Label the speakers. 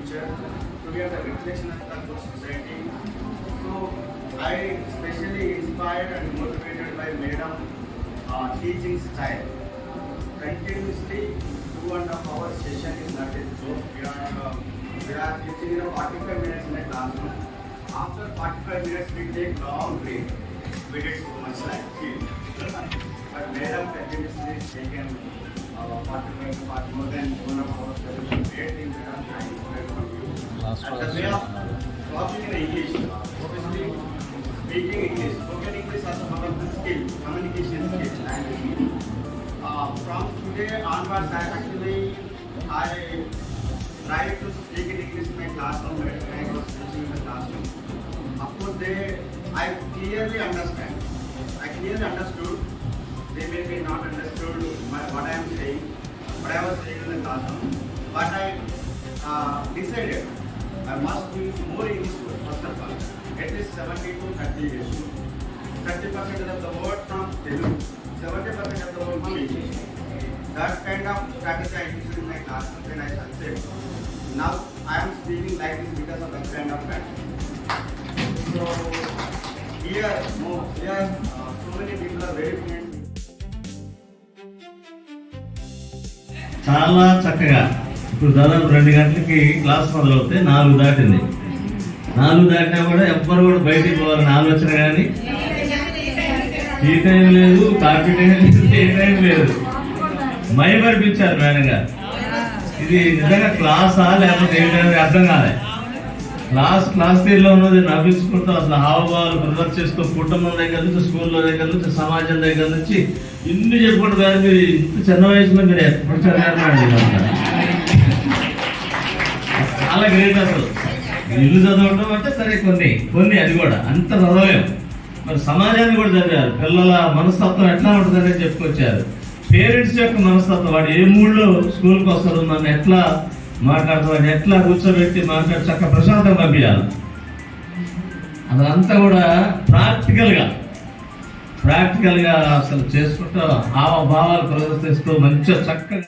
Speaker 1: future to be the reflection of the good society. So I especially inspired and motivated by Madam teaching style. Continuously 2.5 hours session is not a joke. We are teaching 45 minutes in a classroom. After 45 minutes we take long break. We did so much like field. But Madam continuously taken 45 more than 1.5 hours. Great thing Madam, I inspired from you. And the way of talking in English, especially speaking English, spoken English as one of the skill, communication skill, language. From today onwards, I try to speak in English in my classroom when I was teaching in the classroom. Of course, I clearly understand. I clearly understood. They may be not understood what I am saying, what I was saying in the classroom. But I decided I must use more English words, first of all. At least 70 to 30 ratio. 30% of the word from Telugu, 70% of the word from English. That kind of strategy I used in my classroom when I succeeded. Now I am speaking like this because of that kind of practice. So here, so many people are very fluent.
Speaker 2: చాలా చక్కగా ఇప్పుడు దాదాపు 2 గంటలకి class మొదలవుతే 4 దాటింది. 4 దాటినా కూడా ఎవ్వరు కూడా బయటికి పోవాలని ఆలోచన కానీ టీ టైం లేదు, కాఫీ టైం లేదు, ఏ టైం లేదు. మైమరిపించారు మేడం గారు. ఇది నిజంగా క్లాసా లేకపోతే ఏంటనేది అర్థం కాలే. క్లాస్ తీరులో ఉన్నది నవ్వించుకుంటూ అసలు హావభావాలు ప్రదర్శిస్తూ కుటుంబం దగ్గర నుంచి, స్కూల్లో దగ్గర నుంచి, సమాజం దగ్గర నుంచి ఇన్ని చెప్పుకుంటూ కాదు. మీరు ఇంత చిన్న వయసులో మీరు ఎప్పుడు చదివారు? చాలా గ్రేట్ అసలు. ఇల్లు చదవడం అంటే సరే కొన్ని అది కూడా అంత చదవలేము. మరి సమాజాన్ని కూడా చదివారు. పిల్లల మనస్తత్వం ఎట్లా ఉంటుందని చెప్పుకొచ్చారు. పేరెంట్స్ యొక్క మనస్తత్వం, వాడు ఏ మూడ్లో స్కూల్కి వస్తాడు, నన్ను ఎట్లా మాట్లాడుతాడు, ఎట్లా కూర్చోబెట్టి మాట్లాడి చక్క ప్రశాంతంగా పంపించాలి. అదంతా కూడా ప్రాక్టికల్గా అసలు చేసుకుంటూ హావభావాలు ప్రదర్శిస్తూ మంచిగా చక్కగా